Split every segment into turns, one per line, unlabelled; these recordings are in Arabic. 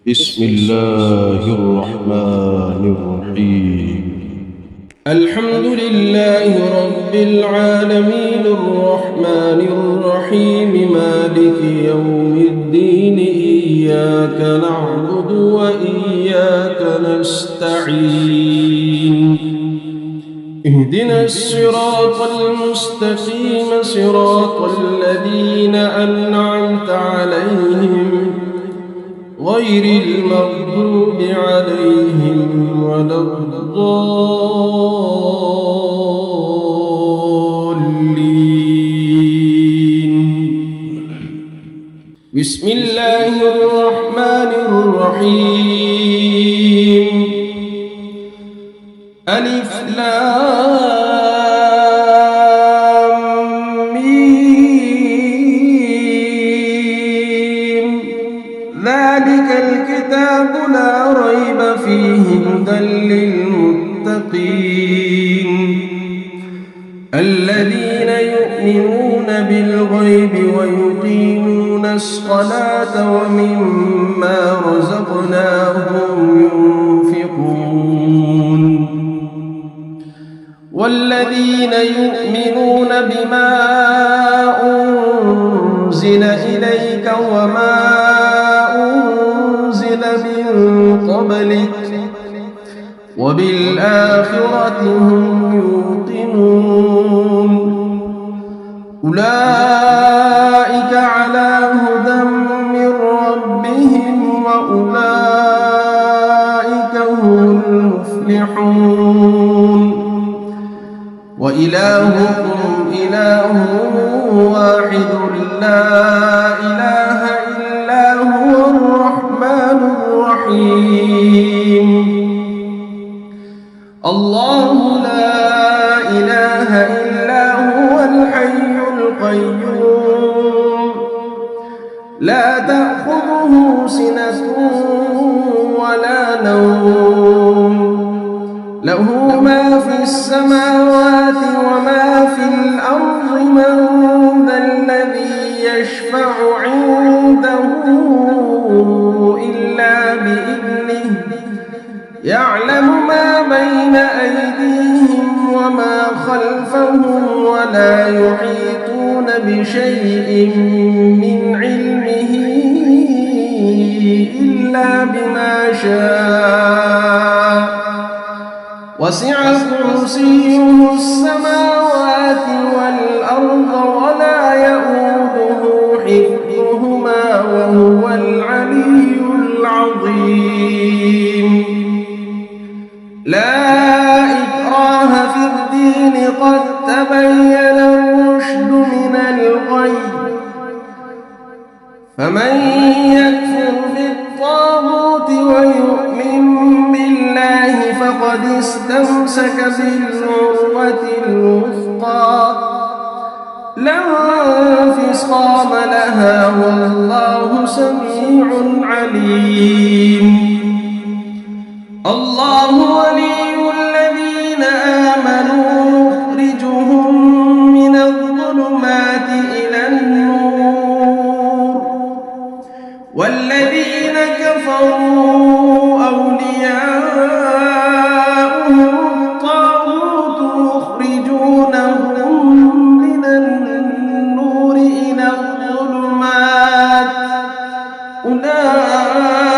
بسم الله الرحمن الرحيم.
الحمد لله رب العالمين الرحمن الرحيم مالك يوم الدين إياك نعبد وإياك نستعين اهدنا الصراط المستقيم صراط الذين أنعمت عليهم غير المغضوب عليهم ولا الضالين. بسم الله الرحمن الرحيم. ألف لام ميم ذلك الكتاب لا ريب فيه هدى للمتقين الذين يؤمنون بالغيب ويقيمون الصلاة ومما رزقناهم ينفقون والذين يؤمنون بما أنزل إليك وما أنزل من قبلك وبالآخرة هم يوقنون أولئك على هدى من ربهم وأولئك هم المفلحون وإلهكم إله واحد لا إله إلا هو الرحمن الرحيم. الله لا إله إلا هو الحي القيوم لا تأخذه سنة ولا نوم له ما في السماوات وما في الأرض من ذا الذي يشفع عنده إلا بإذنه يعلم ما بين أيديهم وما خلفهم ولا يحيطون بشيء من علمه إلا بما شاء وسع كرسيه السماوات والأرض ولا يؤوده حفظهما وهو العلي العظيم. لا إكراه في الدين قد تبين الرشد من الغي فمن يكفر بالطاغوت ويؤمن بالله فقد استمسك بالعروة الوثقى لا انفصام لها والله سميع عليم. الله ولي الذين آمنوا يخرجهم من الظلمات إلى النور والذين كفروا أولياؤهم الطاغوت يخرجونهم من النور إلى الظلمات أولئك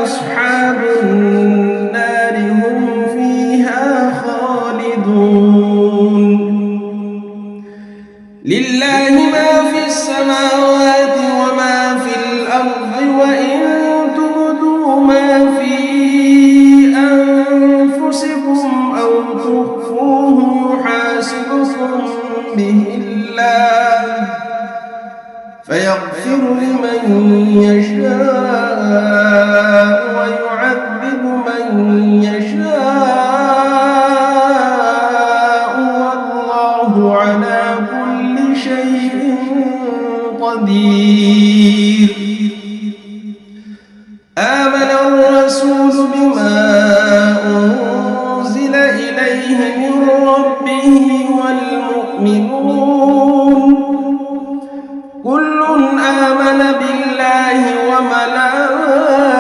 أصحاب النار هم فيها خالدون. لله ما في السماوات وما في الأرض وإن تبدوا ما في أنفسكم أو تخفوه يحاسبكم به الله فيغفر لمن يشاء ويعذب من يشاء والله على كل شيء قدير. آمن الرسول بما أنزل إليه من ربه والمؤمنون كل آمن بالله وملائكته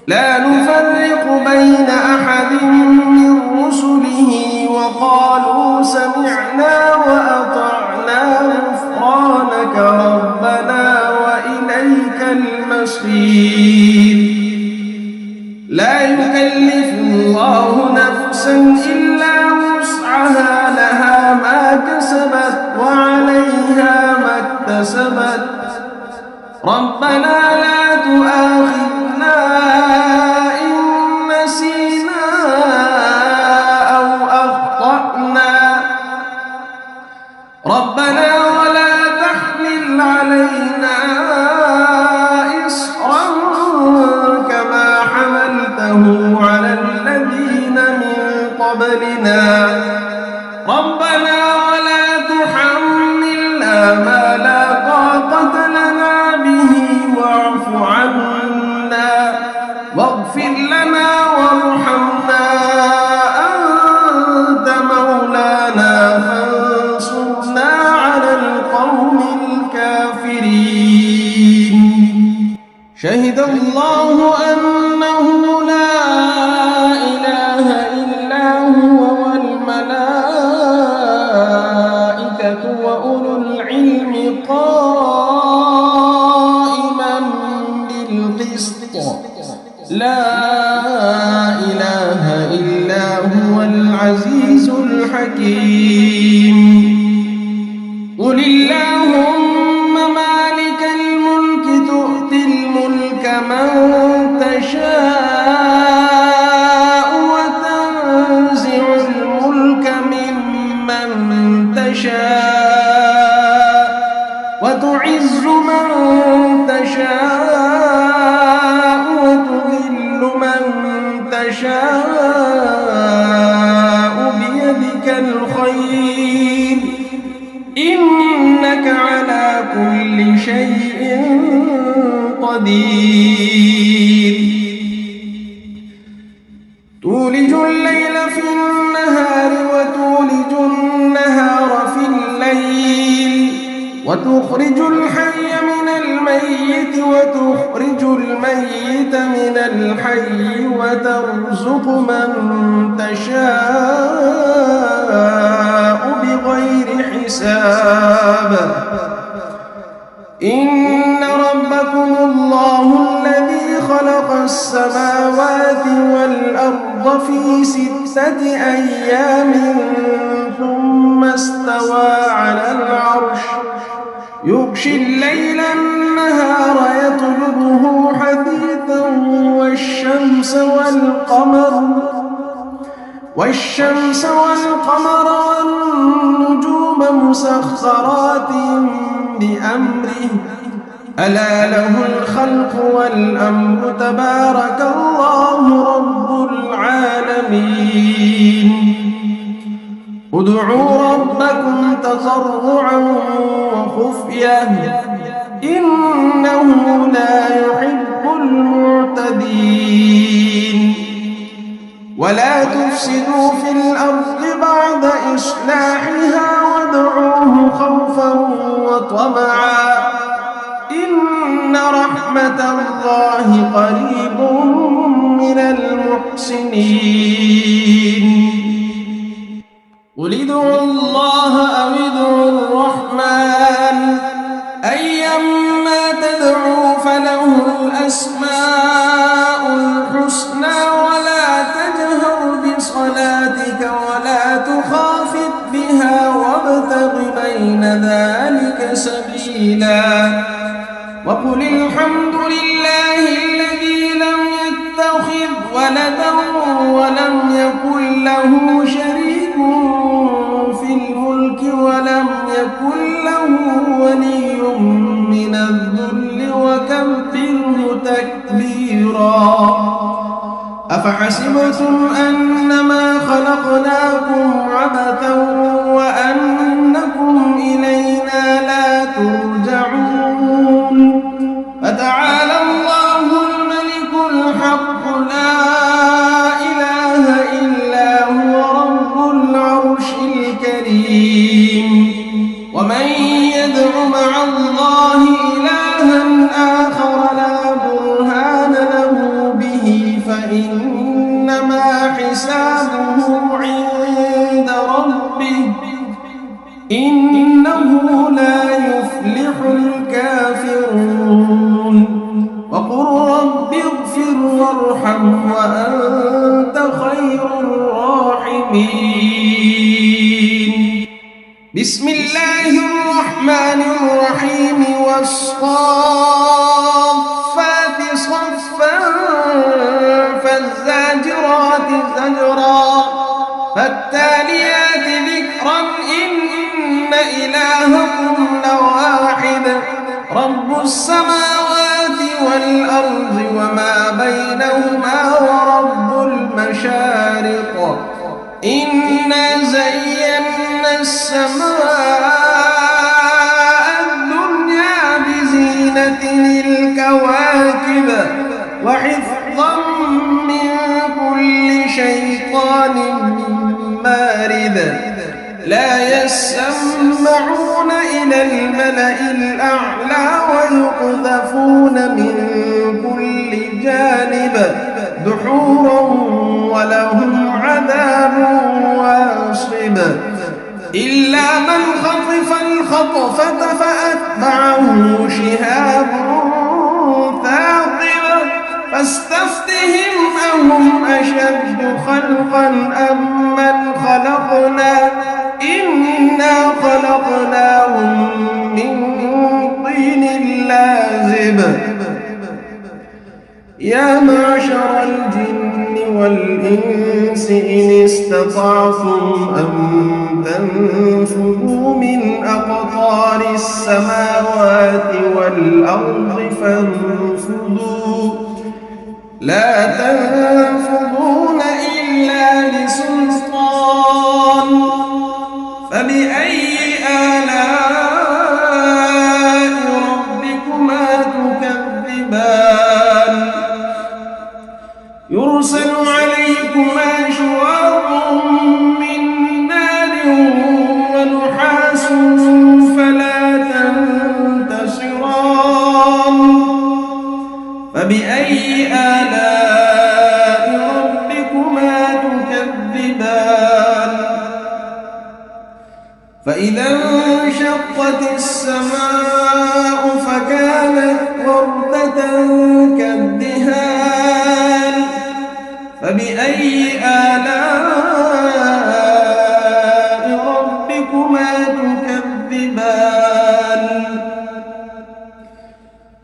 لا نفرق بين أحد من رسله وقالوا سمعنا وأطعنا غفرانك ربنا وإليك المصير. لا يكلف الله نفسا إلا وسعها لها ما كسبت وعليها ما اكتسبت ربنا لا تؤاخذنا إن نسينا أو أخطأنا ربنا ولا تحمل علينا إصرا كما حملته على الذين من قبلنا ربنا ولا تحملنا ما لا طاقة لنا به واعف عنا واغفر لنا وارحمنا أنت مولانا فانصرنا على القوم الكافرين. شهد الله أنه لا إله إلا هو والملائكة وأولو العلم قائما بالقسط لا إله إلا هو العزيز الحكيم. قل اللهم مالك الملك تؤتي الملك من تشاء وتنزع الملك ممن تشاء وتعز من تشاء وتذل من تشاء بيدك الخير إنك على كل شيء قدير. تولج الليل في النهار وتولج النهار في الليل وتخرج الحي من الميت وتخرج الميت من الحي وترزق من تشاء بغير حساب. إن ربكم الله الذي خلق السماوات والأرض في 6 أيام ثم استوى على العرش يغشي الليل النهار يطلبه حثيثا والشمس والقمر والنجوم مسخرات بأمره ألا له الخلق والأمر تبارك الله رب العالمين. ادعوا ربكم تضرعا وخفية إنه لا يحب المعتدين. ولا تفسدوا في الأرض بعد إصلاحها وادعوه خوفا وطمعا إن رحمة الله قريب من المحسنين. قل ادعوا الله أو ادعوا الرحمن أيما تدعوا فله الأسماء الحسنى ولا تجهر بصلاتك ولا تخافت بها وابتغ بين ذلك سبيلا. وقل الحمد لله الذي لم يتخذ ولدا ولم يكن له شريك في الملك ولم يكن له ولي من الذل وكبره تكبيرا. أفحسبتم أنما خلقناكم عبثا وأنكم إلينا لا ترجعون. فتعالى الله الملك الحق لا إله إلا هو رب العرش الكريم. ومن يدع مع الله إلها آخر لا برهان له به إنه لا يفلح الكافرون وقل رب اغفر وارحم وأنت خير الراحمين بسم الله الرحمن الرحيم والصافات صفا فالزاجرات زجرا فالتاليات ذكرا إن إلهكم لواحد رب السماوات والأرض وما بينهما ورب المشارق إنا زينا السماء الدنيا بزينة الكواكب وحفظا من كل شيطان مارد لا يسمعون إلى الملأ الأعلى ويقذفون من كل جانب دحورا ولهم عذاب واصب إلا من خطف الخطفة فأتبعه شهاب ثاقب فاستفتهم أهم أشد خلقا أم من خلقنا إنا خلقناهم من طين لازب يا معشر الجن والإنس إن استطعتم أن تنفذوا من أقطار السماوات والأرض فانفذوا لا تنفذون إلا بسلطان فبأي آلاء ربكما تكذبان يرسل عليكما شواظ من نار ونحاس فلا تنتصران فبأي آلاء ربكما تكذبان فإذا انشقت السماء فكانت وردة كالدهان فبأي آلاء ربكما تكذبان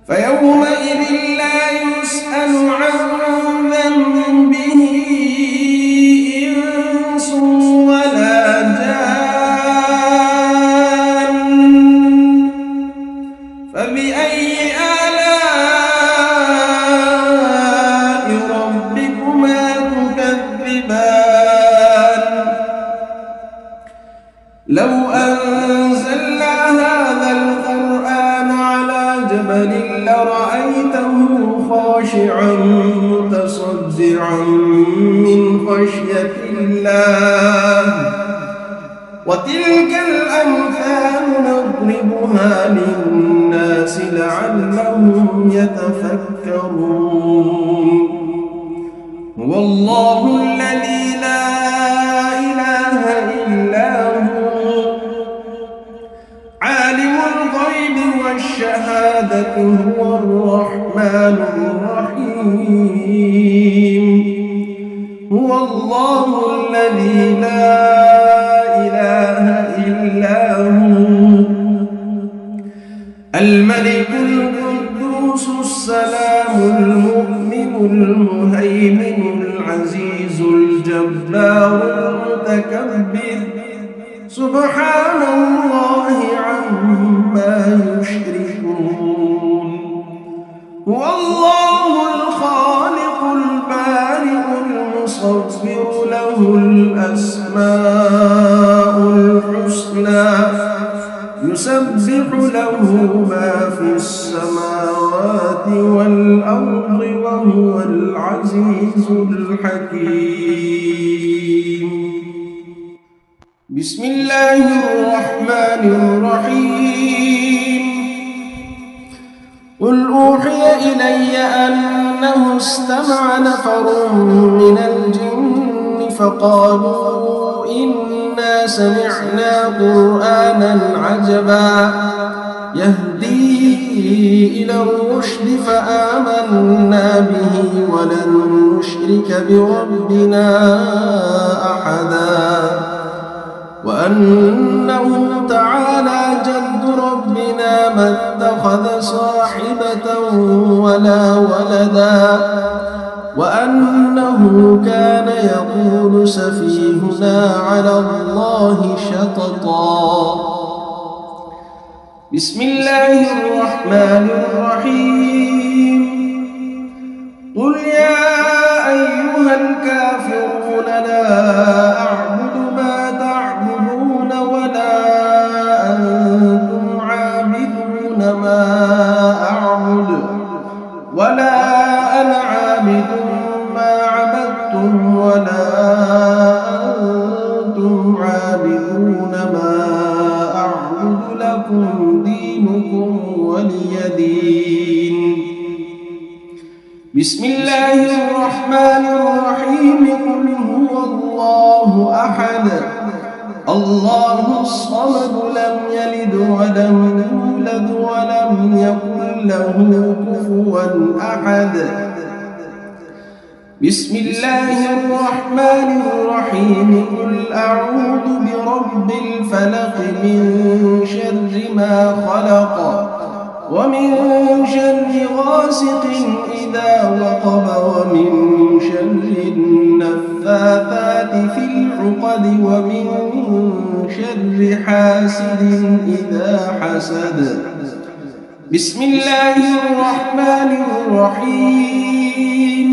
فيومئذ لا يسأل عن ذنبه إنس ولا جان فبأي آلاء ربكما تكذبان لو أنزلنا هذا القرآن على جبل لرأيته خاشعا متصدعا من خشية الله وتلك الأمثال نضربها للناس لعلهم يتفكرون هو الله الذي لا إله إلا هو عالم الغيب والشهادة هو الرحمن الرحيم هو الله الذي لا إله إلا هو الملك القدوس السلام المؤمن المهيمن العزيز الجبار المتكبر سبحان الله عما يشركون هو الله الخالق البارئ المصور له الأسماء الحسنى يسبح له ما في السماوات والأرض وهو العزيز الحكيم بسم الله الرحمن الرحيم قل أوحي إلي أنه استمع نفر من الجن فقالوا إنا إنا سمعنا قرآنا عجبا يهدي إلى الرشد فآمنا به ولن نشرك بربنا أحدا وأنه تعالى جد ربنا ما اتخذ صاحبة ولا ولدا وأنه كان يقول سفيهنا على الله شططا. بسم الله الرحمن الرحيم. قل يا أيها الكافرون لا أعبد ما تعبدون ولا أنتم عابدون ما أعبد ولا أنا عابد ما عبدتم ولا أنتم عابدون ما أعبد لكم دينكم ولي دين. بسم الله الرحمن الرحيم. قل هو الله أحد الله الصمد لم يلد ولم يولد ولم يكن له كفوا أحد. بسم الله الرحمن الرحيم. قل أعوذ برب الفلق من شر ما خلق ومن شر غاسق إذا وقب ومن شر النفاثات في العقد ومن شر حاسد إذا حسد. بسم الله الرحمن الرحيم.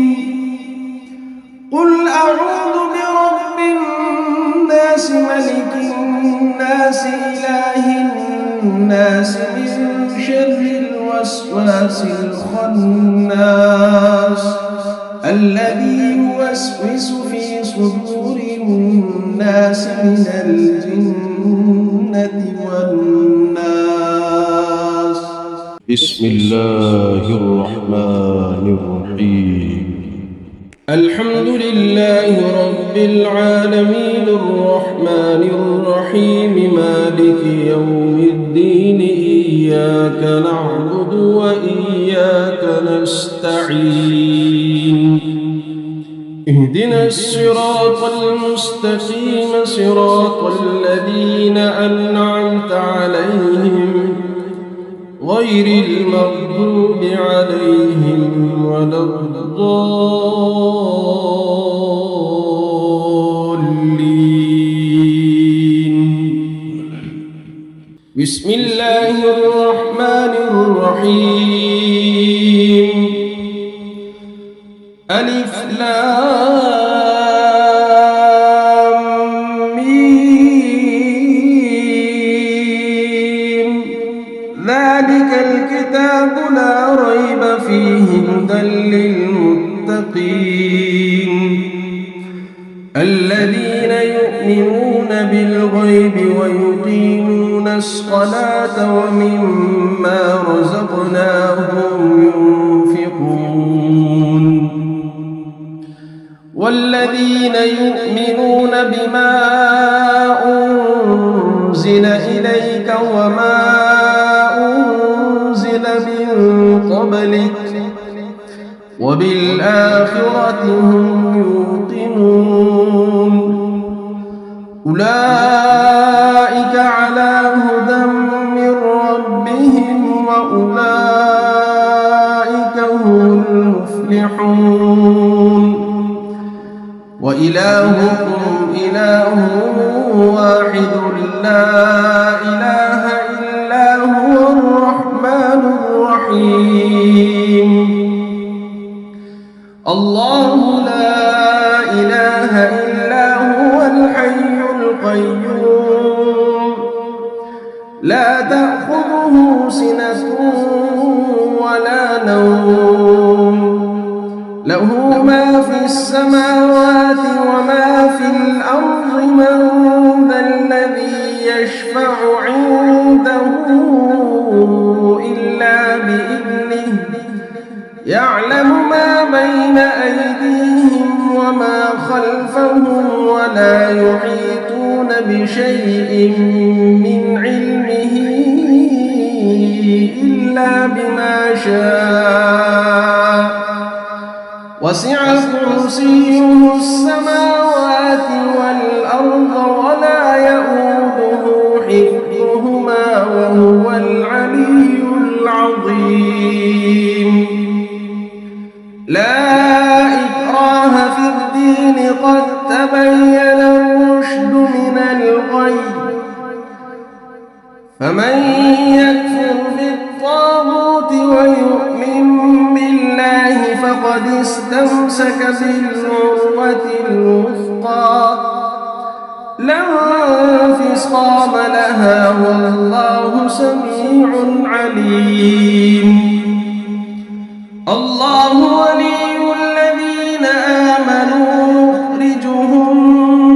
قل أعوذ برب الناس ملك الناس إله الناس من شر الوسواس الخناس الذي يوسوس في صدور الناس من الجنة والناس.
بسم الله الرحمن الرحيم.
الحمد لله رب العالمين الرحمن الرحيم مالك يوم الدين إياك نعبد وإياك نستعين اهدنا الصراط المستقيم صراط الذين أنعمت عليهم غير المغضوب عليهم ولا الضالين. بسم الله الرحمن الرحيم. ألف لام ميم ذلك الكتاب لا ريب فيه هدى للمتقين الذين يؤمنون بالغيب ويقيمون الصلاة ومما رزقناهم ينفقون والذين يؤمنون بما أنزل إليك وما أنزل من قبلك وبالآخرة هم يوقنون أولئك على هدى من ربهم وأولئك هم المفلحون وإلهكم إله واحد لا إله إلا هو الرحمن الرحيم. الله لا إله إلا هو الحي القيوم لا تأخذه سنة ولا نوم له ما في السماوات وما في الأرض من ذا الذي يشفع عنده إلا بإذنه يعلم ما بين أيديهم وما خلفهم ولا يحيطون شيء من علمه إلا بما شاء وسع كرسيه السماوات والأرض ولا يؤوده حفظهما وهو العلي العظيم لا إكراه في الدين قد تبين الرشد من الغي فمن يكفر بالطاغوت ويؤمن بالله فقد استمسك بالعروة الوثقى لا انفصام لها والله سميع عليم الله ولي الذين آمنوا يخرجهم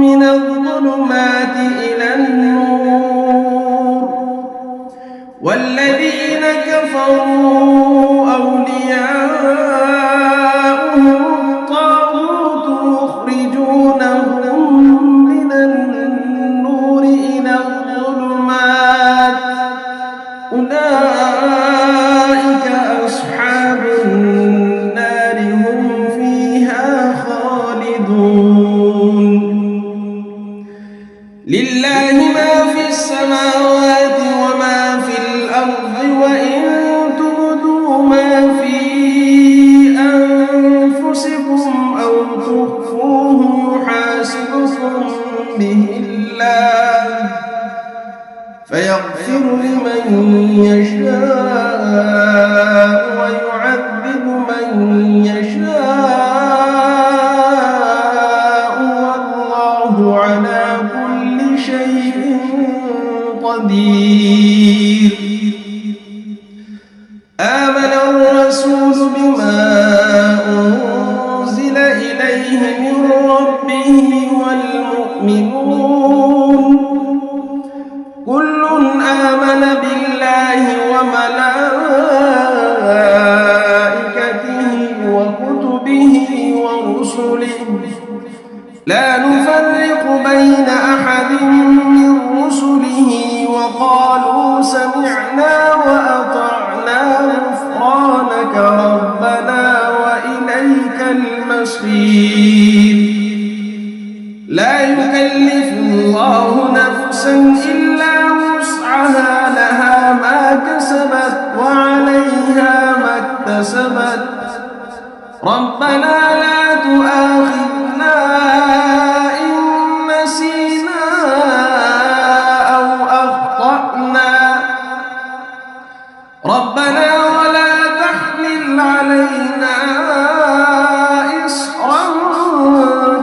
من الظلمات إلى النور والذين كفروا أولياؤهم الطاغوت يخرجونهم من النور إلى الظلمات أولئك أصحاب النار هم فيها خالدون لله ما في السماوات وما في الأرض وإن تبدوا ما في أنفسكم أو تخفوه يحاسبكم به الله فيغفر لمن يشاء ويعذب من يشاء والله على كل شيء قدير آمن الرسول بما أنزل إليه من ربه والمؤمنون كل آمن بالله وملائكته وكتبه ورسله لا نفرق بين أحد من رسله وقالوا سمعنا وأطعنا غفرانك ربنا وإليك المصير لا يكلف الله نفسا إلا وسعها لها ما كسبت وعليها ما اكتسبت ربنا لا تؤاخذنا إن نسينا أو أخطأنا ربنا ولا تحمل علينا إصرا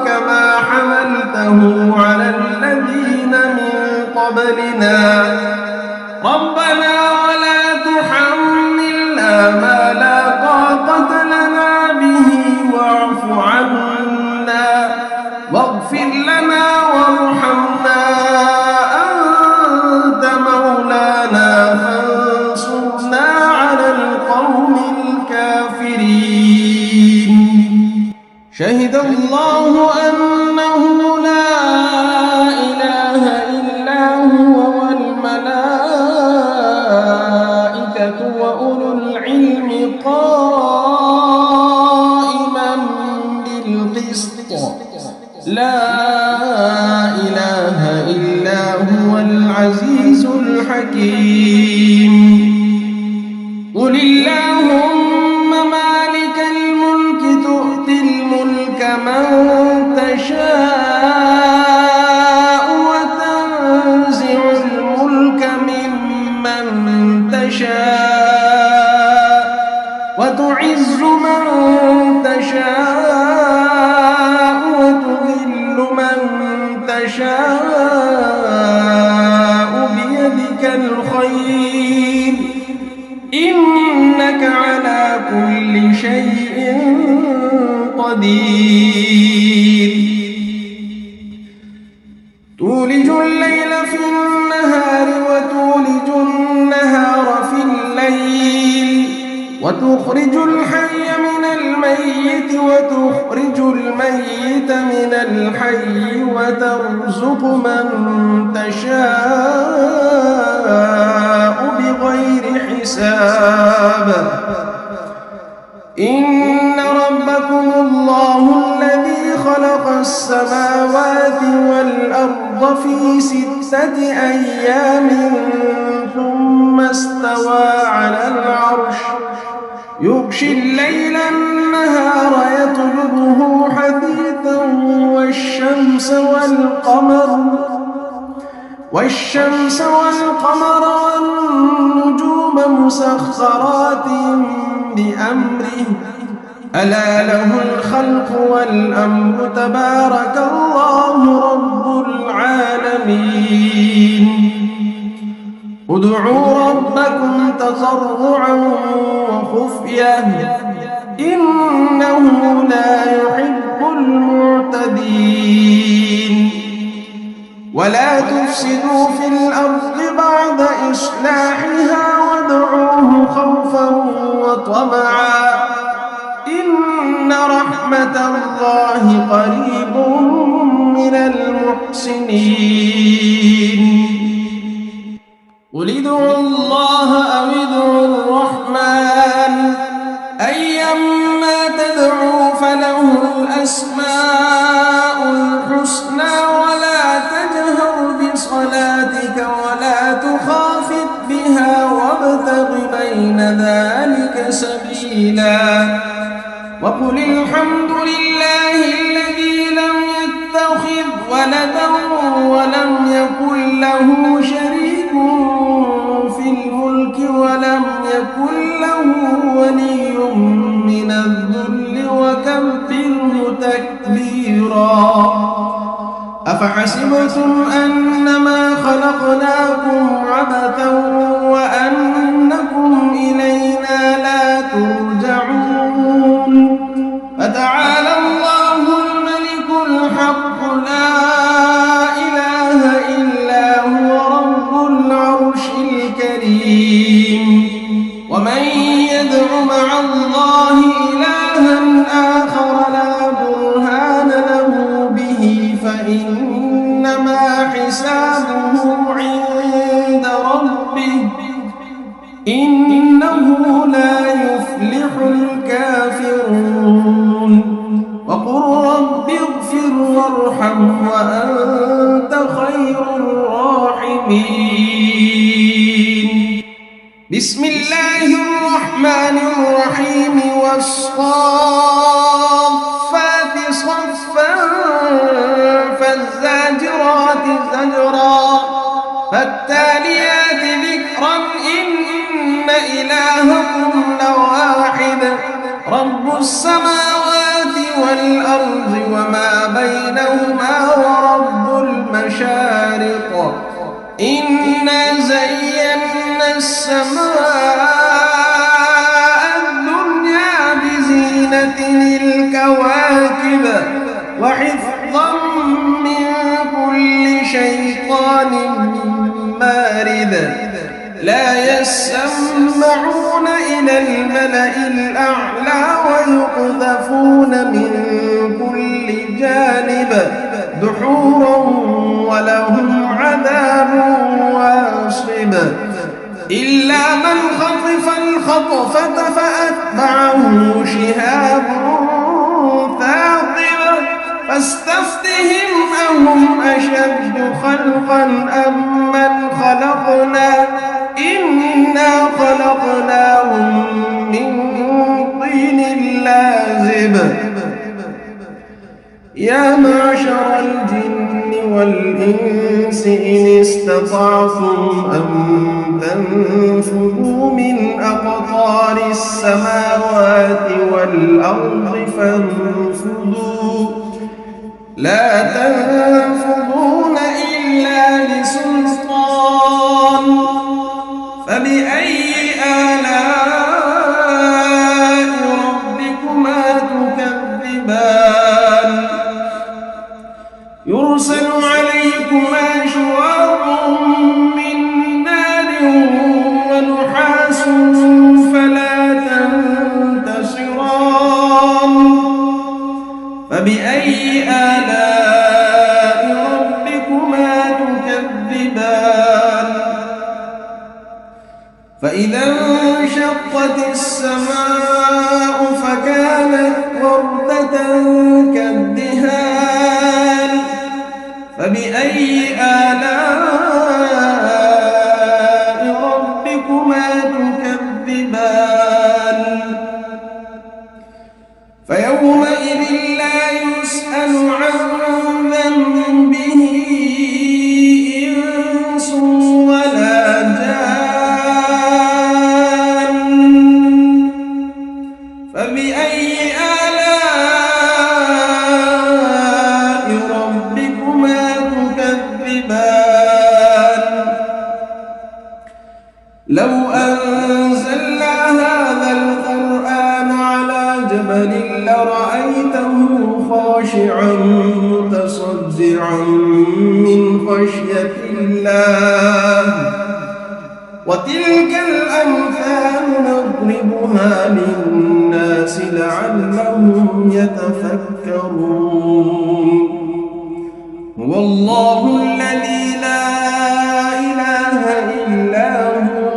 كما حملته على الذين من قبلنا ربنا ولا تحملنا ما لا طاقة لنا به واعف عنا واغفر لنا وارحمنا أنت مولانا فانصرنا على القوم الكافرين شهد الله أنه لا إله إلا هو والملائكة وأولو العلم قائما بالقسط لا إله إلا هو العزيز الحكيم قل اللهم مالك الملك تؤتي الملك من تشاء وتنزع الملك ممن تشاء وتعز من تشاء وتذل من تشاء بيدك الخير إنك على كل شيء قدير تولج الليل في النهار وتولج النهار في الليل وتخرج الحي من الميت وتخرج الميت من الحي وترزق من تشاء بغير حساب إن ربكم الله الذي خلق السماوات والأرض في 6 أيام ثم استوى على العرش يغشي الليل النهار يطلبه حثيثا والشمس والقمر والنجوم مسخرات بأمره ألا له الخلق والأمر تبارك الله رب العالمين ادعوا ربكم تضرعا وخفية إنه لا يحب المعتدين ولا تفسدوا في الأرض بعد إصلاحها وادعوه خوفا وطمعا إن رحمة الله قريب من المحسنين قل ادعوا الله أو ادعوا الرحمن أيما تدعوا فله الأسماء الحسنى ولا تجهر بصلاتك ولا تخافت بها وابتغ بين ذلك سبيلا وقل الحمد لله الذي لم يتخذ ولدا ولم يكن له شريك في الملك ولم يكن له ولي من الذل وكبره تكبيرا أفحسبتم أنما خلقناكم عبثا وأنكم إلينا لا ترجعون فتعالى الله الملك الحق لا إله إلا هو رب العرش الكريم ومن يدع مع الله إلها آخر لا برهان له به فإنما حسابه عند ربه إنه لا يفلح الكافرون وقل رب اغفر وارحم وأنت خير الراحمين بسم الله الرحمن الرحيم والصافات صفا فالزاجرات زجرا فالتاليات ذكرا إن إلهكم لواحد رب السماوات والأرض وما بينهما ورب المشارق إنا زينا السماء الدنيا بزينة الكواكب وحفظا من كل شيطان مارد لا يسمعون إلى الملأ الأعلى ويقذفون من كل جانب دحورا ولهم عذاب واصب إلا من خطف الخطفة فأتبعه شهاب ثاقب فاستفتهم أهم أشد خلقا أم من خلقنا إنا خلقناهم من طين لازب يا معشر الجن والإنس إن استطعتم أن تنفذوا من أقطار السماوات والأرض فانفذوا لا تنفذون إلا بسلطان فبأي آلاء ربكما تكذبان يرسل عليكما شواظ من نار ونحاس فلا تنفذان فإذا انشقت السماء فكانت وردة كالدهان فبأي آلاء ربكما تكذبان فيومئذ لا يسأل عن ذنبه إنس ولا جان فبأي آلاء ربكما تكذبان لو أنزلنا هذا القرآن على جبل لرأيته خاشعا متصدعا من خشية الله وتلك الأمثال نضربها للناس لعلهم يتفكرون هو الله الذي لا إله إلا هو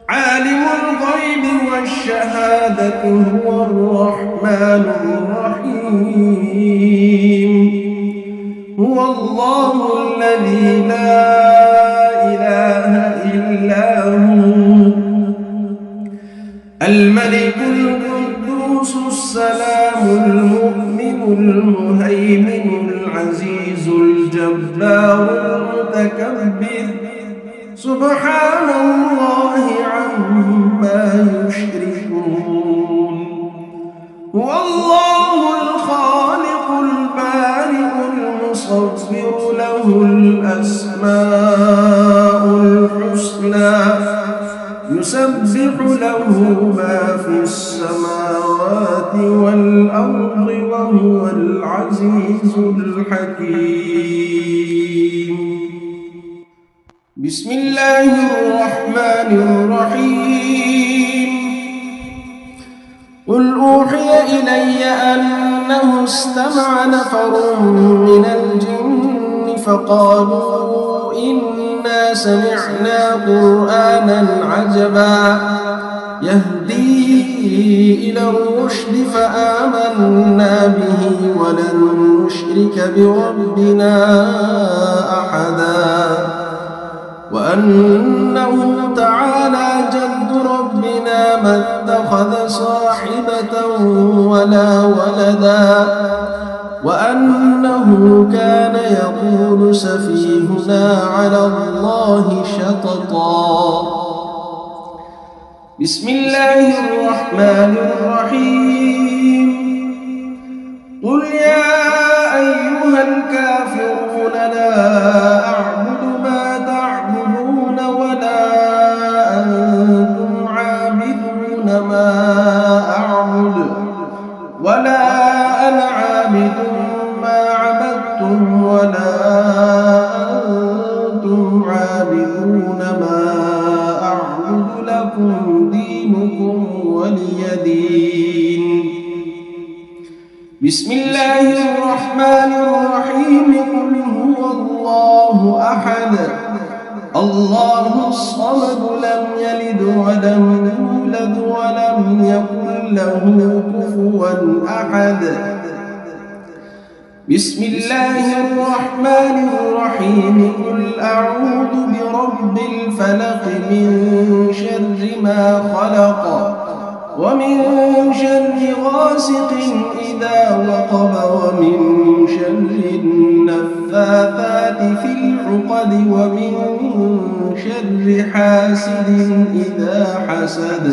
عالم الغيب والشهادة هو الرحمن الرحيم هو الله الذي لا إله إلا هو الملك القدوس السلام المؤمن المهيمن العزيز الجبار المتكبر سبحان الله عما يشركون هو الله الخالق البارئ المصور له الأسماء الحسنى يسبح له ما في السماوات والأرض وهو العزيز الحكيم بسم الله الرحمن الرحيم قل أوحي إلي أنه استمع نفر من الجن فقالوا إنا سمعنا قرآنا عجبا يهدي إلى الرشد فآمنا به ولن نشرك بربنا أحدا وأنه تعالى جد ربنا ما اتخذ صاحبة ولا ولدا وأنه كان يقول سفيهنا على الله شططا بسم الله الرحمن الرحيم قل يا أيها الكافرون لا أعبد ما تعبدون ولا أنتم عابدون ما أعبد ولا أنا عابد ما عبدتم ولا أنتم عابدون ما أعبد لكم دينكم ولي دين بسم الله الرحمن الرحيم قل هو الله أحد الله الصمد لم يلد ولم يولد ولم يكن له كفوا أحد بسم الله الرحمن الرحيم قل أعوذ برب الفلق من شر ما خلق ومن شر غاسق إذا وقب ومن شر النفاثات في العقد ومن شر حاسد إذا حسد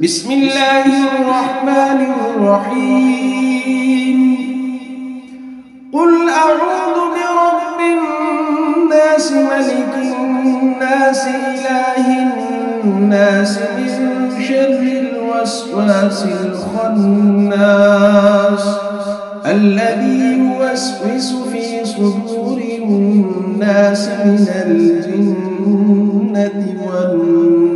بسم الله الرحمن الرحيم قل أعوذ برب الناس ملك الناس إله الناس من شر الوسواس الخناس الذي يوسوس في صدور الناس من الجنة والناس